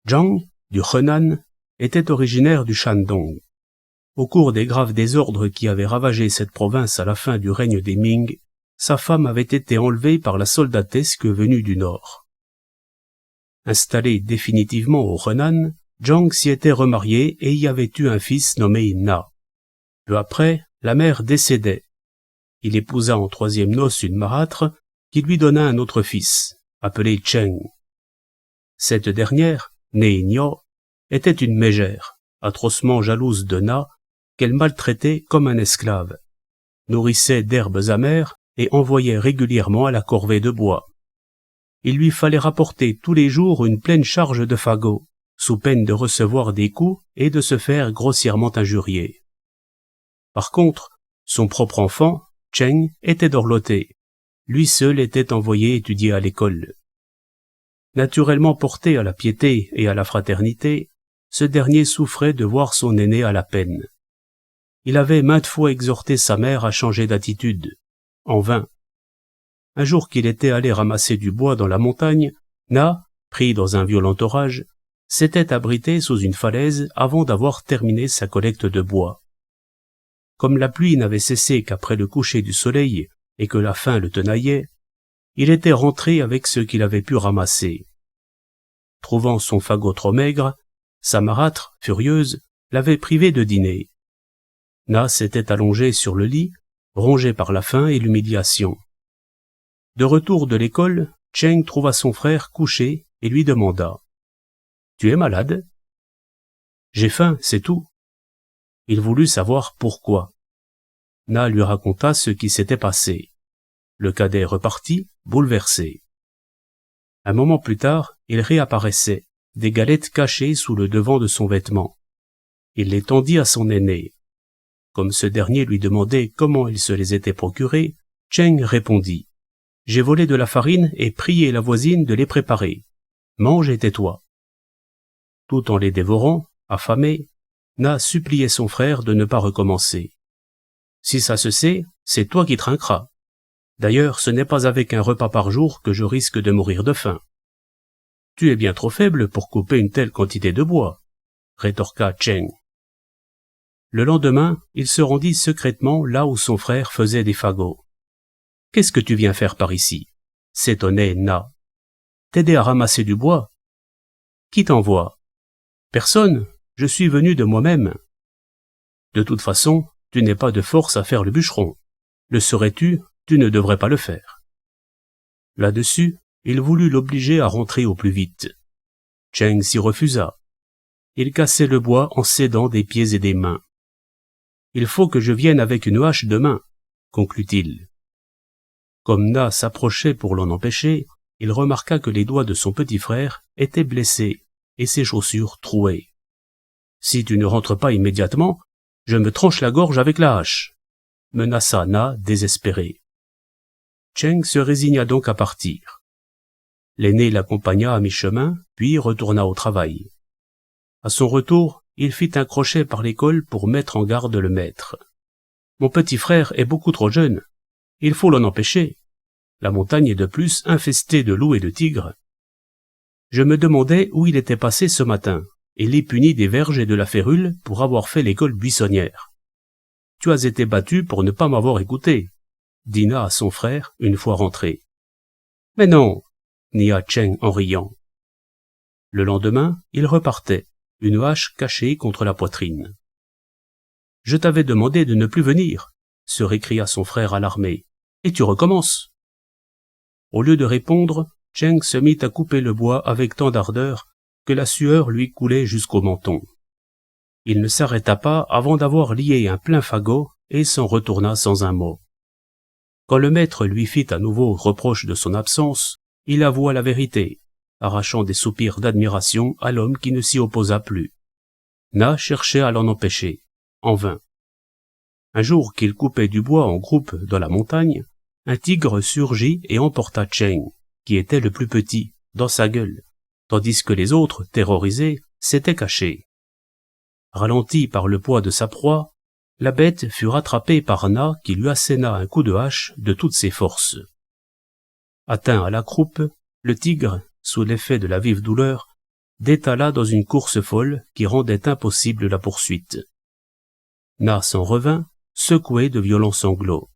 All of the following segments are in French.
Zhang, du Henan, était originaire du Shandong. Au cours des graves désordres qui avaient ravagé cette province à la fin du règne des Ming, sa femme avait été enlevée par la soldatesque venue du nord. Installé définitivement au Henan, Zhang s'y était remarié et y avait eu un fils nommé Na. Peu après, la mère décédait. Il épousa en troisième noces une marâtre qui lui donna un autre fils, appelé Cheng. Cette dernière, née Nio, était une mégère, atrocement jalouse de Na, qu'elle maltraitait comme un esclave, nourrissait d'herbes amères et envoyait régulièrement à la corvée de bois. Il lui fallait rapporter tous les jours une pleine charge de fagots, sous peine de recevoir des coups et de se faire grossièrement injurier. Par contre, son propre enfant, Cheng, était dorloté. Lui seul était envoyé étudier à l'école. Naturellement porté à la piété et à la fraternité, ce dernier souffrait de voir son aîné à la peine. Il avait maintes fois exhorté sa mère à changer d'attitude. En vain. Un jour qu'il était allé ramasser du bois dans la montagne, Na, pris dans un violent orage, s'était abrité sous une falaise avant d'avoir terminé sa collecte de bois. Comme la pluie n'avait cessé qu'après le coucher du soleil et que la faim le tenaillait, il était rentré avec ce qu'il avait pu ramasser. Trouvant son fagot trop maigre, sa marâtre, furieuse, l'avait privé de dîner. Na s'était allongé sur le lit, rongé par la faim et l'humiliation. De retour de l'école, Cheng trouva son frère couché et lui demanda « Tu es malade ?»« J'ai faim, c'est tout. » Il voulut savoir pourquoi. Na lui raconta ce qui s'était passé. Le cadet repartit, bouleversé. Un moment plus tard, il réapparaissait, des galettes cachées sous le devant de son vêtement. Il les tendit à son aîné. Comme ce dernier lui demandait comment il se les était procurées, Cheng répondit « J'ai volé de la farine et prié la voisine de les préparer. Mange et tais-toi. » Tout en les dévorant, affamé, Na suppliait son frère de ne pas recommencer. « Si ça se sait, c'est toi qui trinqueras. D'ailleurs, ce n'est pas avec un repas par jour que je risque de mourir de faim. »« Tu es bien trop faible pour couper une telle quantité de bois, » rétorqua Cheng. Le lendemain, il se rendit secrètement là où son frère faisait des fagots. « Qu'est-ce que tu viens faire par ici ?» s'étonnait Na. « T'aider à ramasser du bois ? Qui t'envoie ? Personne, je suis venu de moi-même. De toute façon, tu n'es pas de force à faire le bûcheron. Le serais-tu, tu ne devrais pas le faire. » Là-dessus, il voulut l'obliger à rentrer au plus vite. Cheng s'y refusa. Il cassait le bois en s'aidant des pieds et des mains. « Il faut que je vienne avec une hache demain, » conclut-il. Comme Na s'approchait pour l'en empêcher, il remarqua que les doigts de son petit frère étaient blessés et ses chaussures trouées. « Si tu ne rentres pas immédiatement, je me tranche la gorge avec la hache, » menaça Na désespéré. Cheng se résigna donc à partir. L'aîné l'accompagna à mi-chemin, puis retourna au travail. À son retour, il fit un crochet par l'école pour mettre en garde le maître. « Mon petit frère est beaucoup trop jeune. Il faut l'en empêcher. La montagne est de plus infestée de loups et de tigres. Je me demandais où il était passé ce matin, et les punis des verges et de la férule pour avoir fait l'école buissonnière. Tu as été battu pour ne pas m'avoir écouté, » dit Na à son frère une fois rentré. « Mais non, » nia Cheng en riant. Le lendemain, il repartait, une hache cachée contre la poitrine. « Je t'avais demandé de ne plus venir, » se récria son frère alarmé, « et tu recommences. » Au lieu de répondre, Cheng se mit à couper le bois avec tant d'ardeur que la sueur lui coulait jusqu'au menton. Il ne s'arrêta pas avant d'avoir lié un plein fagot et s'en retourna sans un mot. Quand le maître lui fit à nouveau reproche de son absence, il avoua la vérité, arrachant des soupirs d'admiration à l'homme qui ne s'y opposa plus. Na cherchait à l'en empêcher, en vain. Un jour qu'il coupait du bois en groupe dans la montagne, un tigre surgit et emporta Cheng, qui était le plus petit, dans sa gueule, tandis que les autres, terrorisés, s'étaient cachés. Ralenti par le poids de sa proie, la bête fut rattrapée par Na qui lui asséna un coup de hache de toutes ses forces. Atteint à la croupe, le tigre, sous l'effet de la vive douleur, détala dans une course folle qui rendait impossible la poursuite. Na s'en revint, secoué de violents sanglots.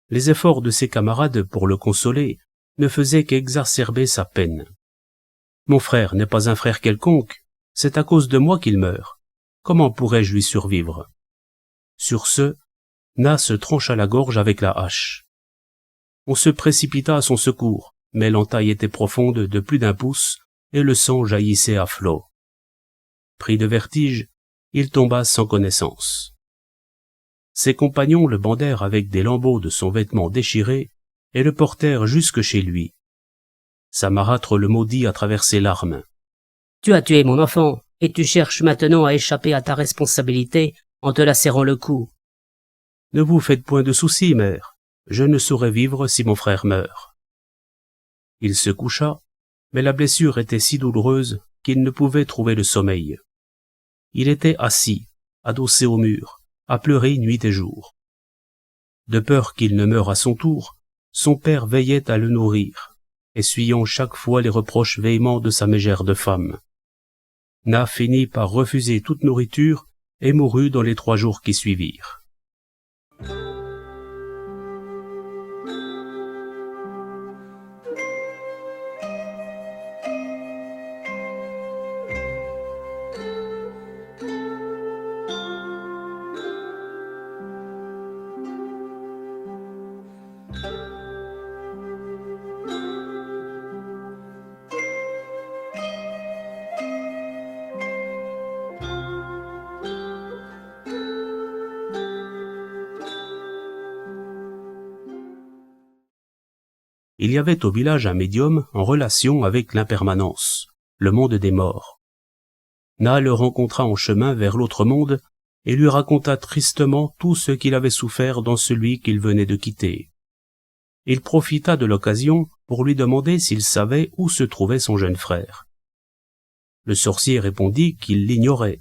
Les efforts de ses camarades pour le consoler ne faisaient qu'exacerber sa peine. « Mon frère n'est pas un frère quelconque, c'est à cause de moi qu'il meurt. Comment pourrais-je lui survivre ?» Sur ce, Na se trancha la gorge avec la hache. On se précipita à son secours, mais l'entaille était profonde de plus d'1 pouce et le sang jaillissait à flots. Pris de vertige, il tomba sans connaissance. Ses compagnons le bandèrent avec des lambeaux de son vêtement déchiré et le portèrent jusque chez lui. Sa marâtre le maudit à travers ses larmes. « Tu as tué mon enfant, et tu cherches maintenant à échapper à ta responsabilité en te la serrant le cou. »« Ne vous faites point de soucis, mère. Je ne saurais vivre si mon frère meurt. » Il se coucha, mais la blessure était si douloureuse qu'il ne pouvait trouver le sommeil. Il était assis, adossé au mur, à pleurer nuit et jour. De peur qu'il ne meure à son tour, son père veillait à le nourrir, essuyant chaque fois les reproches véhéments de sa mégère de femme. Na finit par refuser toute nourriture et mourut dans les 3 jours qui suivirent. Il y avait au village un médium en relation avec l'impermanence, le monde des morts. Na le rencontra en chemin vers l'autre monde et lui raconta tristement tout ce qu'il avait souffert dans celui qu'il venait de quitter. Il profita de l'occasion pour lui demander s'il savait où se trouvait son jeune frère. Le sorcier répondit qu'il l'ignorait,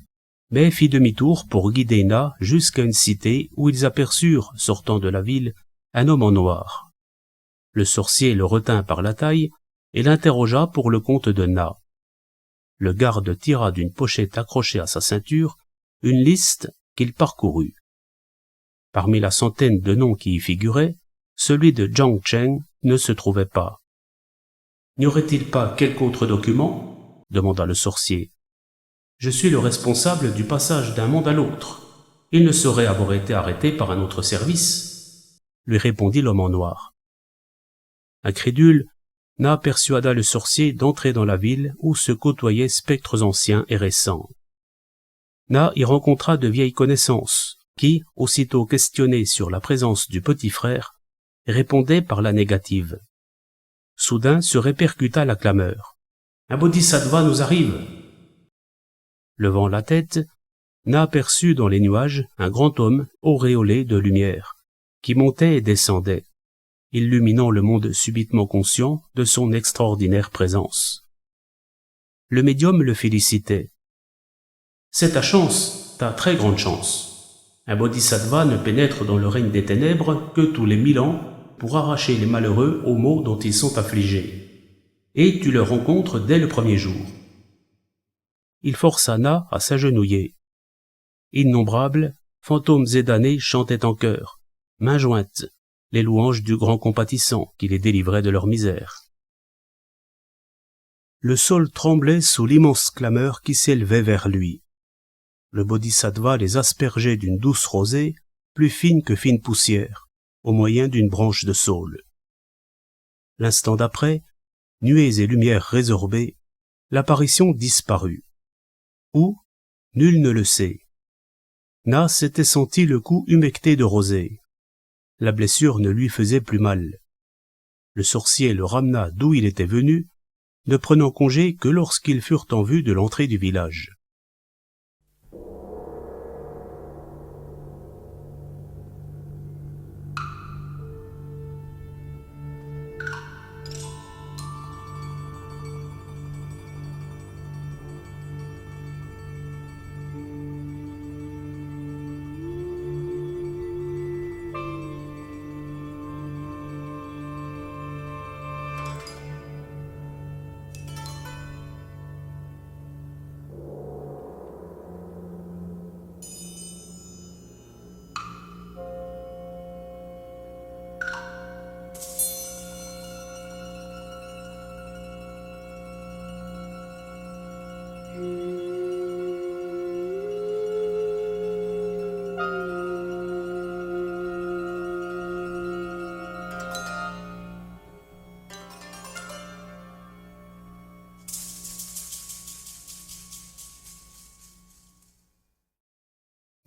mais fit demi-tour pour guider Na jusqu'à une cité où ils aperçurent, sortant de la ville, un homme en noir. Le sorcier le retint par la taille et l'interrogea pour le compte de Na. Le garde tira d'une pochette accrochée à sa ceinture une liste qu'il parcourut. Parmi la centaine de noms qui y figuraient, celui de Jiang Cheng ne se trouvait pas. « N'y aurait-il pas quelque autre document ?» demanda le sorcier. « Je suis le responsable du passage d'un monde à l'autre. Il ne saurait avoir été arrêté par un autre service, » lui répondit l'homme en noir. Incrédule, Na persuada le sorcier d'entrer dans la ville où se côtoyaient spectres anciens et récents. Na y rencontra de vieilles connaissances qui, aussitôt questionnés sur la présence du petit frère, répondaient par la négative. Soudain se répercuta la clameur. « Un bodhisattva nous arrive !» Levant la tête, Na aperçut dans les nuages un grand homme auréolé de lumière, qui montait et descendait, illuminant le monde subitement conscient de son extraordinaire présence. Le médium le félicitait. « C'est ta chance, ta très grande chance. Un bodhisattva ne pénètre dans le règne des ténèbres que tous les 1000 ans pour arracher les malheureux aux maux dont ils sont affligés. Et tu le rencontres dès le premier jour. » Il força Na à s'agenouiller. Innombrables, fantômes et damnés chantaient en chœur, mains jointes, les louanges du grand compatissant qui les délivrait de leur misère. Le sol tremblait sous l'immense clameur qui s'élevait vers lui. Le bodhisattva les aspergeait d'une douce rosée, plus fine que fine poussière, au moyen d'une branche de saule. L'instant d'après, nuées et lumières résorbées, l'apparition disparut. Où? Nul ne le sait. Na s'était senti le cou humecté de rosée. La blessure ne lui faisait plus mal. Le sorcier le ramena d'où il était venu, ne prenant congé que lorsqu'ils furent en vue de l'entrée du village.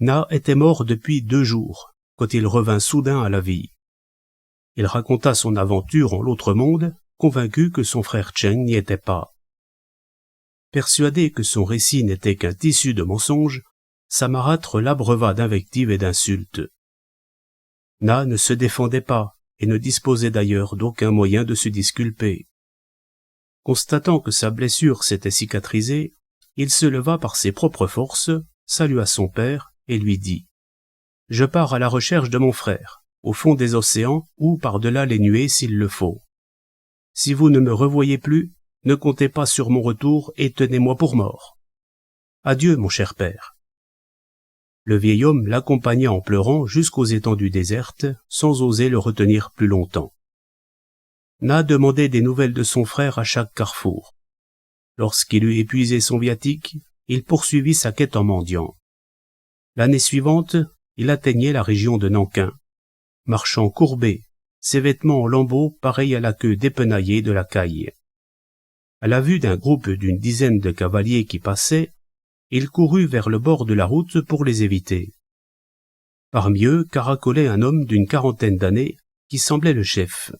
Na était mort depuis 2 jours, quand il revint soudain à la vie. Il raconta son aventure en l'autre monde, convaincu que son frère Cheng n'y était pas. Persuadé que son récit n'était qu'un tissu de mensonges, sa marâtre l'abreuva d'invectives et d'insultes. Na ne se défendait pas, et ne disposait d'ailleurs d'aucun moyen de se disculper. Constatant que sa blessure s'était cicatrisée, il se leva par ses propres forces, salua son père, et lui dit « Je pars à la recherche de mon frère, au fond des océans ou par-delà les nuées s'il le faut. Si vous ne me revoyez plus, ne comptez pas sur mon retour et tenez-moi pour mort. Adieu, mon cher père. » Le vieil homme l'accompagna en pleurant jusqu'aux étendues désertes, sans oser le retenir plus longtemps. Na demandait des nouvelles de son frère à chaque carrefour. Lorsqu'il eut épuisé son viatique, il poursuivit sa quête en mendiant. L'année suivante, il atteignait la région de Nankin. Marchant courbé, ses vêtements en lambeaux pareils à la queue dépenaillée de la caille. À la vue d'un groupe d'une dizaine de cavaliers qui passaient, il courut vers le bord de la route pour les éviter. Parmi eux caracolait un homme d'une 40aine d'années qui semblait le chef.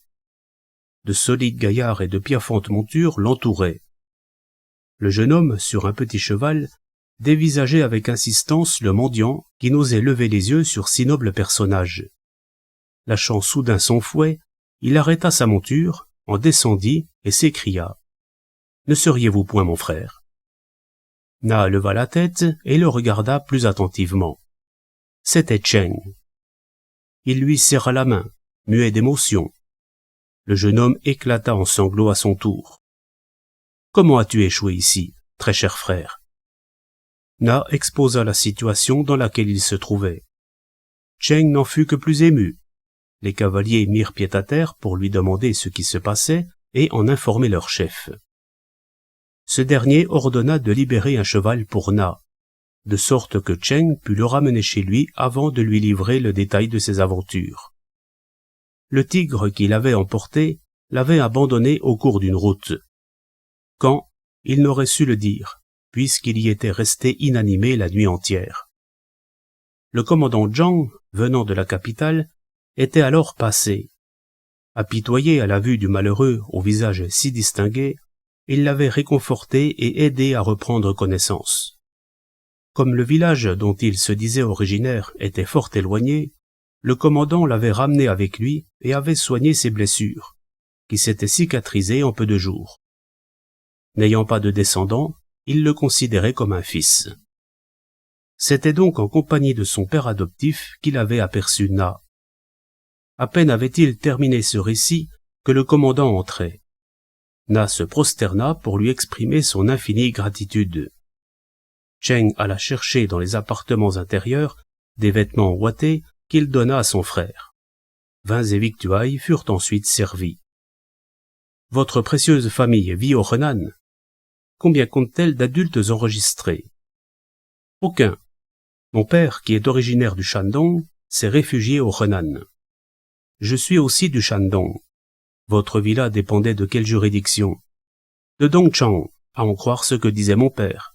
De solides gaillards et de piaffantes montures l'entouraient. Le jeune homme, sur un petit cheval, dévisageait avec insistance le mendiant qui n'osait lever les yeux sur si noble personnage. Lâchant soudain son fouet, il arrêta sa monture, en descendit et s'écria « Ne seriez-vous point mon frère ?» Na leva la tête et le regarda plus attentivement. C'était Cheng. Il lui serra la main, muet d'émotion. Le jeune homme éclata en sanglots à son tour. « Comment as-tu échoué ici, très cher frère ?» Na exposa la situation dans laquelle il se trouvait. Cheng n'en fut que plus ému. Les cavaliers mirent pied à terre pour lui demander ce qui se passait et en informer leur chef. Ce dernier ordonna de libérer un cheval pour Na, de sorte que Cheng put le ramener chez lui avant de lui livrer le détail de ses aventures. Le tigre qu'il avait emporté l'avait abandonné au cours d'une route. Quand, il n'aurait su le dire, puisqu'il y était resté inanimé la nuit entière. Le commandant Zhang, venant de la capitale, était alors passé. Apitoyé à la vue du malheureux au visage si distingué, il l'avait réconforté et aidé à reprendre connaissance. Comme le village dont il se disait originaire était fort éloigné, le commandant l'avait ramené avec lui et avait soigné ses blessures, qui s'étaient cicatrisées en peu de jours. N'ayant pas de descendants, il le considérait comme un fils. C'était donc en compagnie de son père adoptif qu'il avait aperçu Na. À peine avait-il terminé ce récit que le commandant entrait. Na se prosterna pour lui exprimer son infinie gratitude. Cheng alla chercher dans les appartements intérieurs des vêtements ouatés qu'il donna à son frère. Vins et victuailles furent ensuite servis. « Votre précieuse famille vit au Henan. Combien compte-t-elle d'adultes enregistrés ? » Aucun. Mon père, qui est originaire du Shandong, s'est réfugié au Henan. Je suis aussi du Shandong. Votre villa dépendait de quelle juridiction ? De Dongchang, à en croire ce que disait mon père.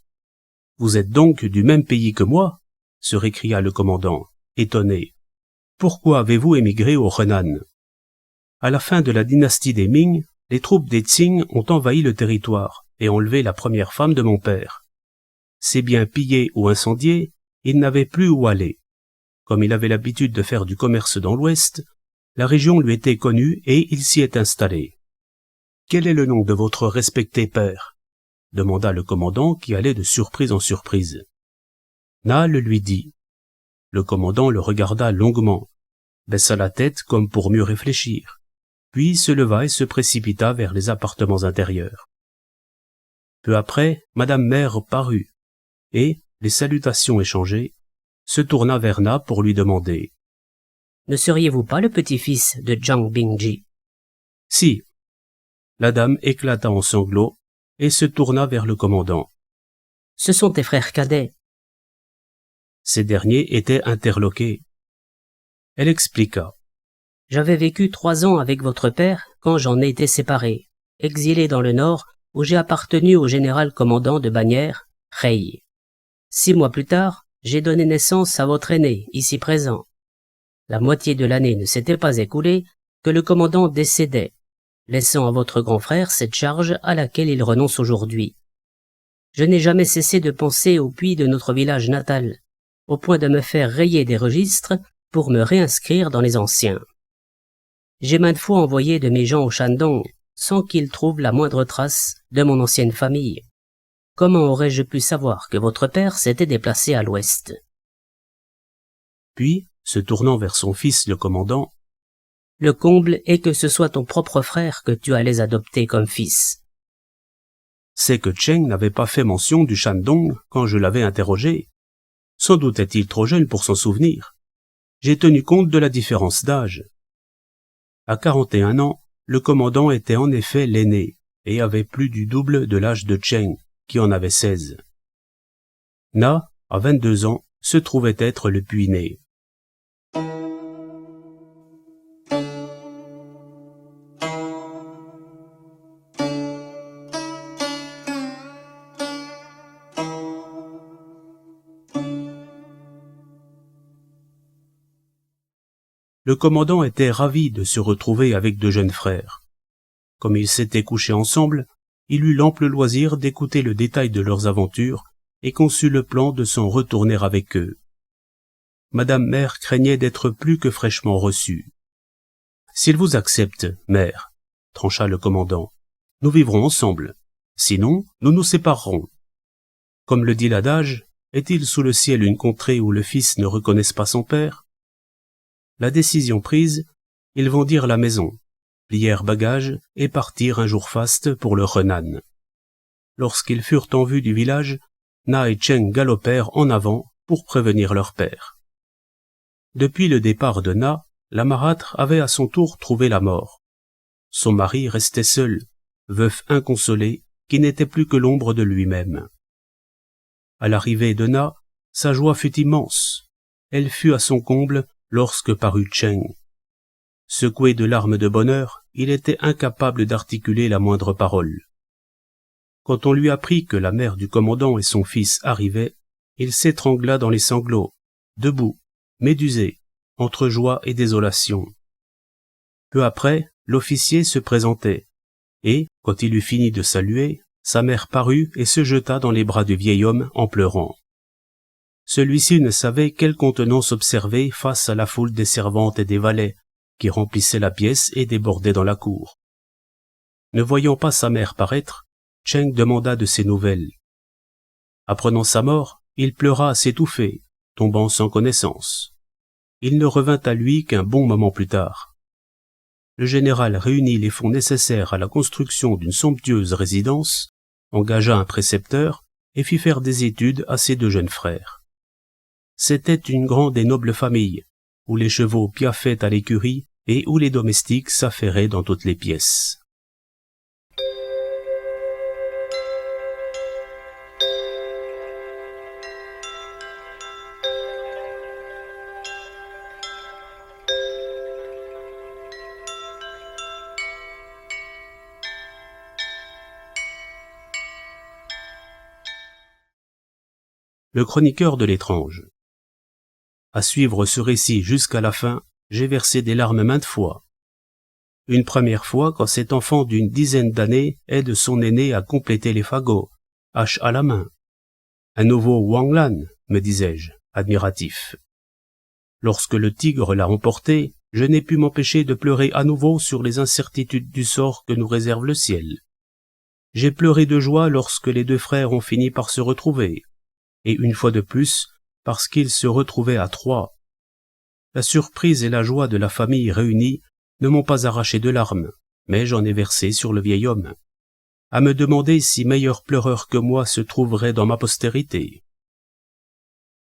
Vous êtes donc du même pays que moi ? Se récria le commandant, étonné. Pourquoi avez-vous émigré au Henan ? À la fin de la dynastie des Ming, les troupes des Qing ont envahi le territoire et enlevé la première femme de mon père. Ses biens pillés ou incendiés, il n'avait plus où aller. Comme il avait l'habitude de faire du commerce dans l'Ouest, la région lui était connue et il s'y est installé. « Quel est le nom de votre respecté père ?» demanda le commandant qui allait de surprise en surprise. Na le lui dit. Le commandant le regarda longuement, baissa la tête comme pour mieux réfléchir, puis se leva et se précipita vers les appartements intérieurs. Peu après, Madame Mère parut, et, les salutations échangées, se tourna vers Na pour lui demander « Ne seriez-vous pas le petit-fils de Zhang Bingji ?» « Si. » La dame éclata en sanglots et se tourna vers le commandant. Ce sont tes frères cadets. » Ces derniers étaient interloqués. Elle expliqua. « J'avais vécu 3 ans avec votre père quand j'en ai été séparé, exilé dans le nord où j'ai appartenu au général commandant de Bagnères, Rey. 6 mois plus tard, j'ai donné naissance à votre aîné, ici présent. La moitié de l'année ne s'était pas écoulée que le commandant décédait, laissant à votre grand frère cette charge à laquelle il renonce aujourd'hui. Je n'ai jamais cessé de penser au puits de notre village natal, au point de me faire rayer des registres pour me réinscrire dans les anciens. J'ai maintes fois envoyé de mes gens au Shandong, sans qu'ils trouvent la moindre trace de mon ancienne famille. Comment aurais-je pu savoir que votre père s'était déplacé à l'ouest? » Puis, se tournant vers son fils le commandant, « Le comble est que ce soit ton propre frère que tu allais adopter comme fils. » C'est que Cheng n'avait pas fait mention du Shandong quand je l'avais interrogé. Sans doute est-il trop jeune pour s'en souvenir. J'ai tenu compte de la différence d'âge. À 41 ans, le commandant était en effet l'aîné et avait plus du double de l'âge de Cheng, qui en avait 16. Na, à 22 ans, se trouvait être le puîné. Le commandant était ravi de se retrouver avec de jeunes frères. Comme ils s'étaient couchés ensemble, il eut l'ample loisir d'écouter le détail de leurs aventures et conçut le plan de s'en retourner avec eux. Madame Mère craignait d'être plus que fraîchement reçue. « S'il vous accepte, mère, » trancha le commandant, « nous vivrons ensemble. Sinon, nous nous séparerons. Comme le dit l'adage, est-il sous le ciel une contrée où le fils ne reconnaisse pas son père? La décision prise, ils vendirent la maison, plièrent bagages et partirent un jour faste pour le Henan. Lorsqu'ils furent en vue du village, Na et Cheng galopèrent en avant pour prévenir leur père. Depuis le départ de Na, la marâtre avait à son tour trouvé la mort. Son mari restait seul, veuf inconsolé, qui n'était plus que l'ombre de lui-même. À l'arrivée de Na, sa joie fut immense. Elle fut à son comble lorsque parut Cheng. Secoué de larmes de bonheur, il était incapable d'articuler la moindre parole. Quand on lui apprit que la mère du commandant et son fils arrivaient, il s'étrangla dans les sanglots, debout, médusé, entre joie et désolation. Peu après, l'officier se présentait, et, quand il eut fini de saluer, sa mère parut et se jeta dans les bras du vieil homme en pleurant. Celui-ci ne savait quelle contenance observer face à la foule des servantes et des valets qui remplissaient la pièce et débordaient dans la cour. Ne voyant pas sa mère paraître, Cheng demanda de ses nouvelles. Apprenant sa mort, il pleura à s'étouffer, tombant sans connaissance. Il ne revint à lui qu'un bon moment plus tard. Le général réunit les fonds nécessaires à la construction d'une somptueuse résidence, engagea un précepteur et fit faire des études à ses 2 jeunes frères. C'était une grande et noble famille, où les chevaux piaffaient à l'écurie et où les domestiques s'affairaient dans toutes les pièces. Le chroniqueur de l'étrange. À suivre ce récit jusqu'à la fin, j'ai versé des larmes maintes fois. Une première fois quand cet enfant d'une dizaine d'années aide son aîné à compléter les fagots, hache à la main. Un nouveau Wang Lan, me disais-je, admiratif. Lorsque le tigre l'a emporté, je n'ai pu m'empêcher de pleurer à nouveau sur les incertitudes du sort que nous réserve le ciel. J'ai pleuré de joie lorsque les 2 frères ont fini par se retrouver, et une fois de plus, parce qu'ils se retrouvaient à 3. La surprise et la joie de la famille réunie ne m'ont pas arraché de larmes, mais j'en ai versé sur le vieil homme, à me demander si meilleur pleureur que moi se trouverait dans ma postérité.